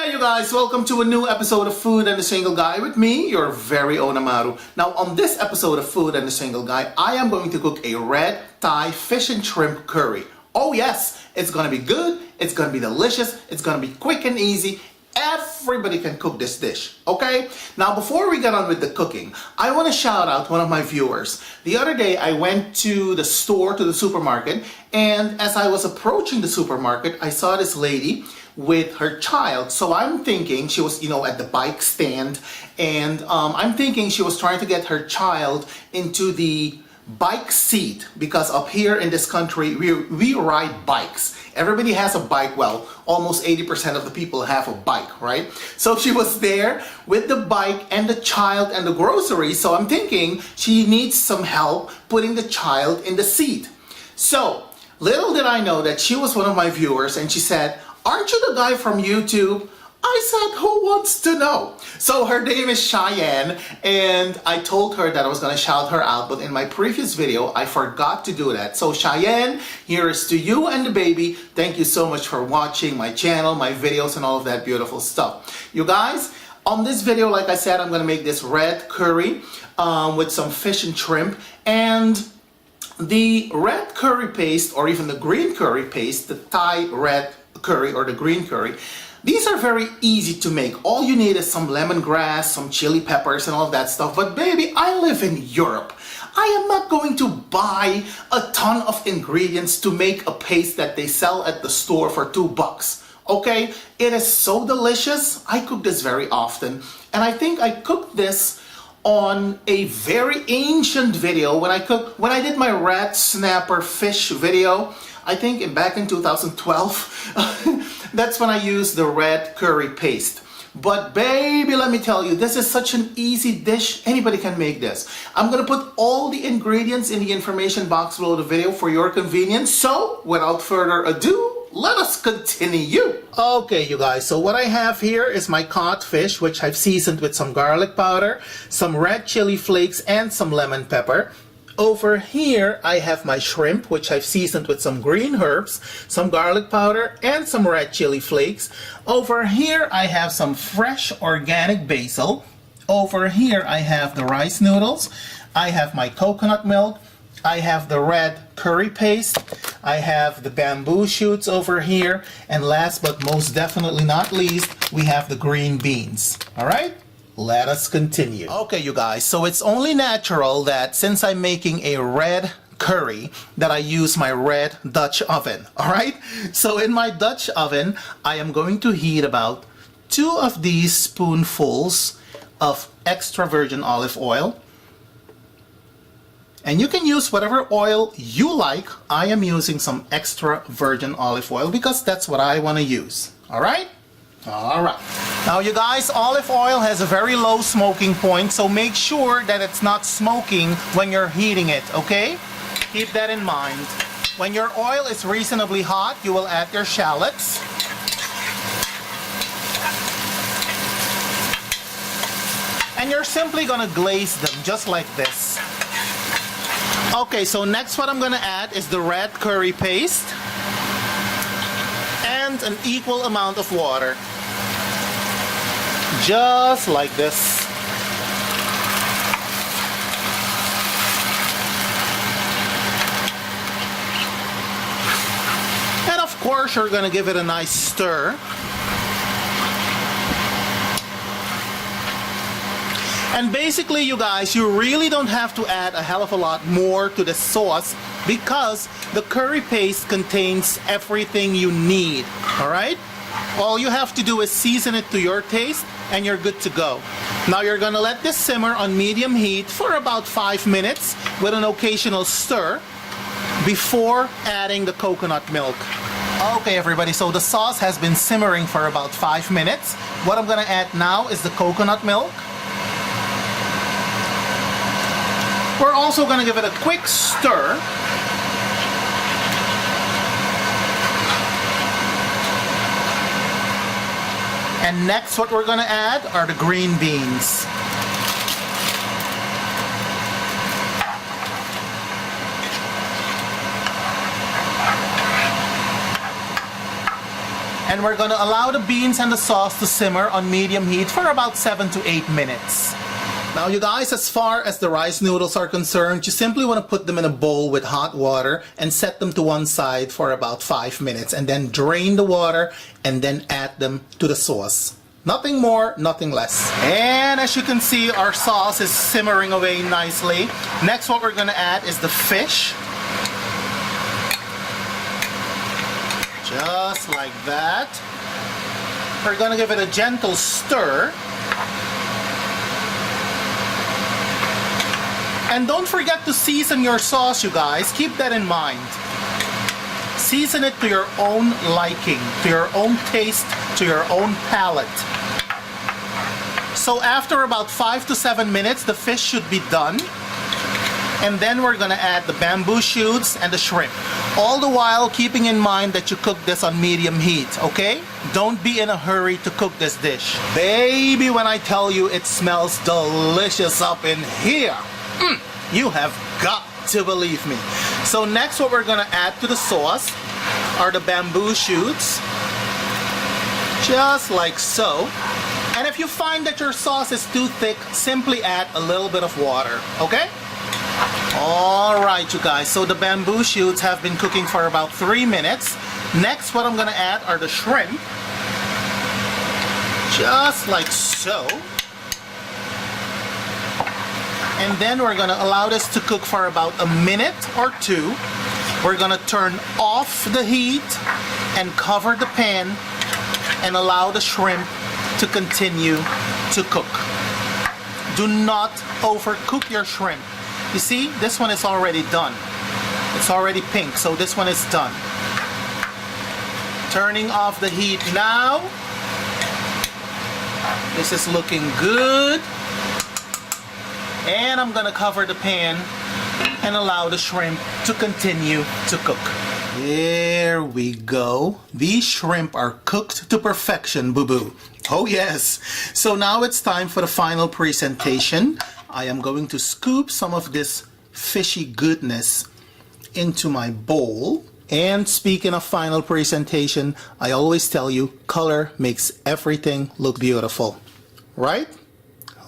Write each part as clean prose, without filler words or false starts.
Hey you guys, welcome to a new episode of Food and the Single Guy with me, your very own AMARU. Now on this episode of Food and the Single Guy, I am going to cook a red Thai fish and shrimp curry. Oh yes, it's gonna be good, it's gonna be delicious, it's gonna be quick and easy. Everybody can cook this dish, okay? Now before we get on with the cooking, I want to shout out one of my viewers. The other day I went to the store, to the supermarket, and as I was approaching the supermarket, I saw this lady with her child. So I'm thinking she was, at the bike stand, and I'm thinking she was trying to get her child into the bike seat, because up here in this country we ride bikes. Everybody has a bike. Well, almost 80% of the people have a bike, right? So she was there with the bike and the child and the groceries. So I'm thinking she needs some help putting the child in the seat. So little did I know that she was one of my viewers, and she said, "Aren't you the guy from YouTube?" I said, "Who wants to know?" So her name is Cheyenne, and I told her that I was going to shout her out, but in my previous video, I forgot to do that. So Cheyenne, here is to you and the baby. Thank you so much for watching my channel, my videos, and all of that beautiful stuff. You guys, on this video, like I said, I'm going to make this red curry with some fish and shrimp, and the red curry paste, or even the green curry paste, the Thai red curry or the green curry, these are very easy to make. All you need is some lemongrass, some chili peppers, and all of that stuff. But baby, I live in Europe. I am not going to buy a ton of ingredients to make a paste that they sell at the store for $2. Okay? It is so delicious. I cook this very often. And I think I cooked this on a very ancient video when I did my red snapper fish video. I think back in 2012, that's when I used the red curry paste. But baby, let me tell you, this is such an easy dish. Anybody can make this. I'm gonna put all the ingredients in the information box below the video for your convenience. So without further ado, let us continue. Okay, you guys, so what I have here is my codfish, which I've seasoned with some garlic powder, some red chili flakes, and some lemon pepper. Over here, I have my shrimp, which I've seasoned with some green herbs, some garlic powder, and some red chili flakes. Over here, I have some fresh organic basil. Over here, I have the rice noodles. I have my coconut milk. I have the red curry paste. I have the bamboo shoots over here. And last but most definitely not least, we have the green beans. All right? Let us continue. Okay, you guys, so it's only natural that since I'm making a red curry that I use my red Dutch oven, all right? So in my Dutch oven, I am going to heat about 2 of these spoonfuls of extra virgin olive oil. And you can use whatever oil you like. I am using some extra virgin olive oil because that's what I want to use, all right? All right. Now you guys, olive oil has a very low smoking point, so make sure that it's not smoking when you're heating it, okay? Keep that in mind. When your oil is reasonably hot, you will add your shallots. And you're simply gonna glaze them just like this. Okay, so next what I'm gonna add is the red curry paste and an equal amount of water. Just like this. And of course, you're gonna give it a nice stir. And basically, you guys, you really don't have to add a hell of a lot more to the sauce because the curry paste contains everything you need, all right? All you have to do is season it to your taste and you're good to go. Now you're gonna let this simmer on medium heat for about 5 minutes with an occasional stir before adding the coconut milk. Okay everybody, so the sauce has been simmering for about 5 minutes. What I'm gonna add now is the coconut milk. We're also gonna give it a quick stir. And next what we're gonna add are the green beans. And we're gonna allow the beans and the sauce to simmer on medium heat for about 7 to 8 minutes. Now you guys, as far as the rice noodles are concerned, you simply want to put them in a bowl with hot water and set them to one side for about 5 minutes, and then drain the water and then add them to the sauce. Nothing more, nothing less. And as you can see, our sauce is simmering away nicely. Next, what we're gonna add is the fish. Just like that. We're gonna give it a gentle stir. And don't forget to season your sauce, you guys. Keep that in mind. Season it to your own liking, to your own taste, to your own palate. So after about 5 to 7 minutes, the fish should be done. And then we're gonna add the bamboo shoots and the shrimp. All the while keeping in mind that you cook this on medium heat, okay? Don't be in a hurry to cook this dish. Baby, when I tell you it smells delicious up in here. You have got to believe me. So next, what we're gonna add to the sauce are the bamboo shoots. Just like so. And if you find that your sauce is too thick, simply add a little bit of water, okay? Alright, you guys, so the bamboo shoots have been cooking for about 3 minutes. Next, what I'm gonna add are the shrimp. Just like so. And then we're gonna allow this to cook for about a minute or two. We're gonna turn off the heat and cover the pan and allow the shrimp to continue to cook. Do not overcook your shrimp. You see, this one is already done. It's already pink, so this one is done. Turning off the heat now. This is looking good. And I'm gonna cover the pan and allow the shrimp to continue to cook. There we go. These shrimp are cooked to perfection, boo-boo. Oh yes. So now it's time for the final presentation. I am going to scoop some of this fishy goodness into my bowl. And speaking of final presentation, I always tell you, color makes everything look beautiful. Right?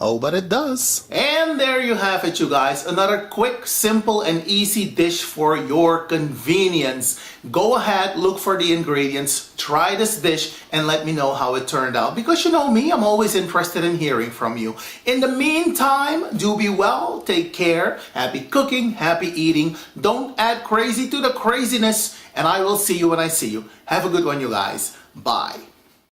Oh, but it does. And there you have it, you guys. Another quick, simple, and easy dish for your convenience. Go ahead, look for the ingredients, try this dish, and let me know how it turned out. Because you know me, I'm always interested in hearing from you. In the meantime, do be well, take care, happy cooking, happy eating. Don't add crazy to the craziness, and I will see you when I see you. Have a good one, you guys. Bye.